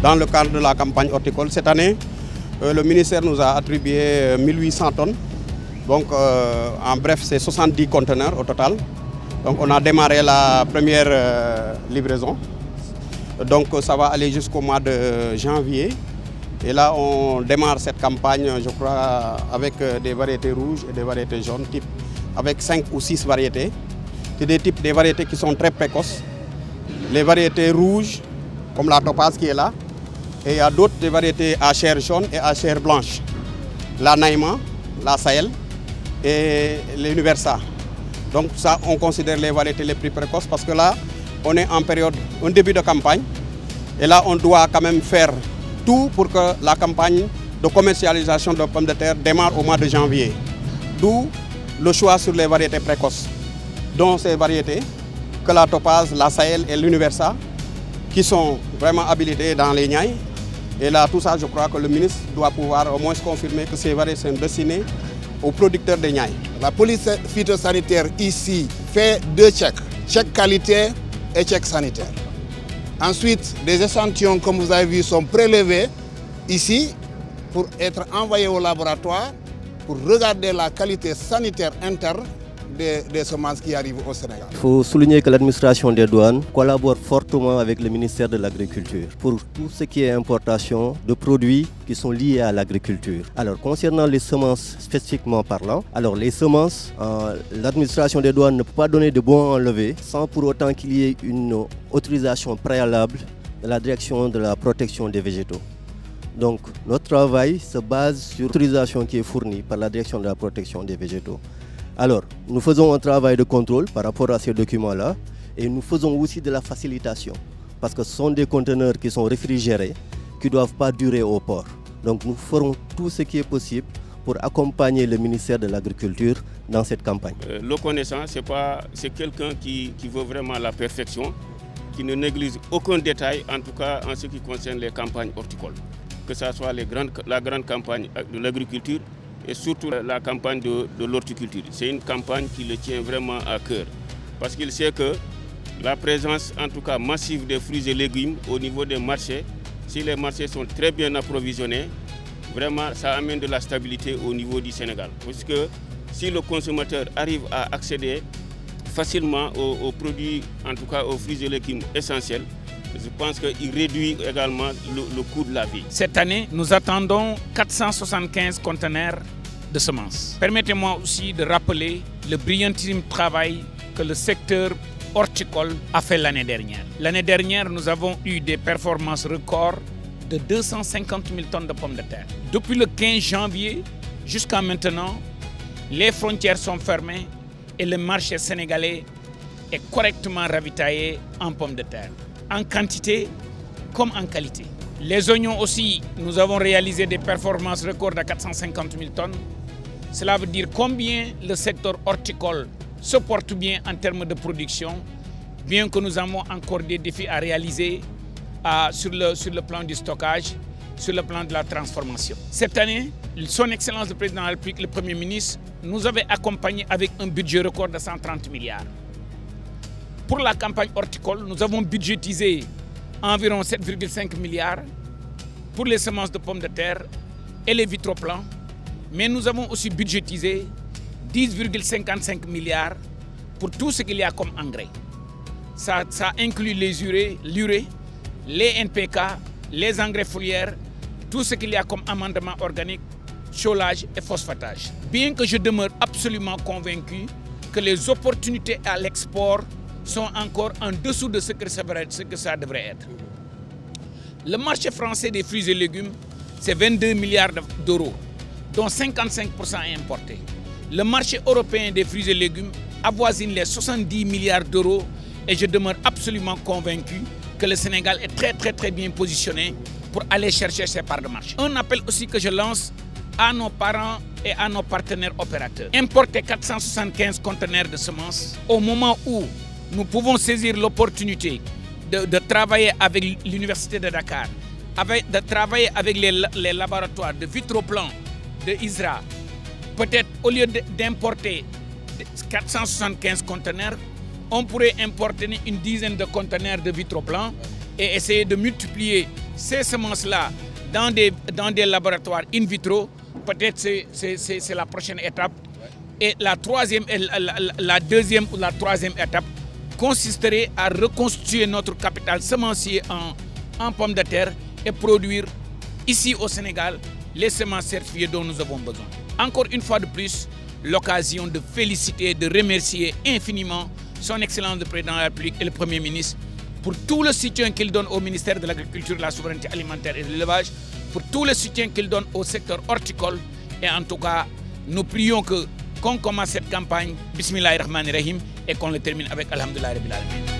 dans le cadre de la campagne horticole. Cette année, le ministère nous a attribué 1800 tonnes. Donc, en bref, c'est 70 conteneurs au total. Donc, on a démarré la première livraison. Donc, ça va aller jusqu'au mois de janvier. Et là, on démarre cette campagne, je crois, avec des variétés rouges et des variétés jaunes, avec 5 ou 6 variétés. C'est des variétés qui sont très précoces. Les variétés rouges, comme la topaz qui est là. Et il y a d'autres variétés à chair jaune et à chair blanche. La Naïma, la Sahel et l'Universa. Donc ça, on considère les variétés les plus précoces parce que là, on est en période, un début de campagne. Et là, on doit quand même faire tout pour que la campagne de commercialisation de pommes de terre démarre au mois de janvier. D'où le choix sur les variétés précoces, dont ces variétés, que la topaz, la Sahel et l'Universa, qui sont vraiment habilitées dans les Niayes. Et là, tout ça, je crois que le ministre doit pouvoir au moins confirmer que ces variétés sont destinées aux producteurs des Niayes. La police phytosanitaire ici fait 2 checks, check qualité et check sanitaire. Ensuite, des échantillons, comme vous avez vu, sont prélevés ici pour être envoyés au laboratoire pour regarder la qualité sanitaire interne des semences qui arrivent au Sénégal. Il faut souligner que l'administration des douanes collabore fortement avec le ministère de l'Agriculture pour tout ce qui est importation de produits qui sont liés à l'agriculture. Alors concernant les semences spécifiquement parlant, alors les semences, l'administration des douanes ne peut pas donner de bons enlevés sans pour autant qu'il y ait une autorisation préalable de la direction de la protection des végétaux. Donc notre travail se base sur l'autorisation qui est fournie par la direction de la protection des végétaux. Alors, nous faisons un travail de contrôle par rapport à ces documents-là et nous faisons aussi de la facilitation parce que ce sont des conteneurs qui sont réfrigérés, qui ne doivent pas durer au port. Donc nous ferons tout ce qui est possible pour accompagner le ministère de l'Agriculture dans cette campagne. Le connaissant, c'est quelqu'un qui veut vraiment la perfection, qui ne néglige aucun détail, en tout cas en ce qui concerne les campagnes horticoles. Que ce soit la grande campagne de l'agriculture, et surtout la campagne de l'horticulture. C'est une campagne qui le tient vraiment à cœur. Parce qu'il sait que la présence, en tout cas massive, des fruits et légumes au niveau des marchés, si les marchés sont très bien approvisionnés, vraiment ça amène de la stabilité au niveau du Sénégal. Parce que si le consommateur arrive à accéder facilement aux produits, en tout cas aux fruits et légumes essentiels, je pense qu'il réduit également le coût de la vie. Cette année, nous attendons 475 conteneurs de semences. Permettez-moi aussi de rappeler le brillantissime travail que le secteur horticole a fait l'année dernière. L'année dernière, nous avons eu des performances records de 250 000 tonnes de pommes de terre. Depuis le 15 janvier jusqu'à maintenant, les frontières sont fermées et le marché sénégalais est correctement ravitaillé en pommes de terre, en quantité comme en qualité. Les oignons aussi, nous avons réalisé des performances records à 450 000 tonnes. Cela veut dire combien le secteur horticole se porte bien en termes de production, bien que nous avons encore des défis à réaliser sur le plan du stockage, sur le plan de la transformation. Cette année, son Excellence le Président de la République, le Premier ministre, nous avait accompagnés avec un budget record de 130 milliards. Pour la campagne horticole, nous avons budgétisé environ 7,5 milliards pour les semences de pommes de terre et les vitroplans, mais nous avons aussi budgétisé 10,55 milliards pour tout ce qu'il y a comme engrais. Ça inclut l'urée, les NPK, les engrais foliaires, tout ce qu'il y a comme amendement organique, cholage et phosphatage. Bien que je demeure absolument convaincu que les opportunités à l'export sont encore en dessous de ce que ça devrait être. Le marché français des fruits et légumes, c'est 22 milliards d'euros, dont 55% est importé. Le marché européen des fruits et légumes avoisine les 70 milliards d'euros et je demeure absolument convaincu que le Sénégal est très bien positionné pour aller chercher ces parts de marché. Un appel aussi que je lance à nos parents et à nos partenaires opérateurs. Importer 475 conteneurs de semences au moment où nous pouvons saisir l'opportunité de travailler avec l'Université de Dakar, de travailler avec les laboratoires de Vitroplan, de ISRA. Peut-être au lieu d'importer 475 conteneurs, on pourrait importer une dizaine de conteneurs de Vitroplan et essayer de multiplier ces semences-là dans des laboratoires in vitro, peut-être c'est la prochaine étape. Et la deuxième ou la troisième étape consisterait à reconstituer notre capital semencier en pommes de terre et produire ici au Sénégal les semences certifiées dont nous avons besoin. Encore une fois de plus, l'occasion de féliciter, de remercier infiniment son Excellence le Président de la République et le Premier ministre pour tout le soutien qu'il donne au ministère de l'Agriculture, de la Souveraineté alimentaire et de l'élevage, pour tout le soutien qu'il donne au secteur horticole. Et en tout cas, nous prions qu'on commence cette campagne, Bismillahirrahmanirrahim, et qu'on le termine avec Alhamdulillah Rabbil Alamin.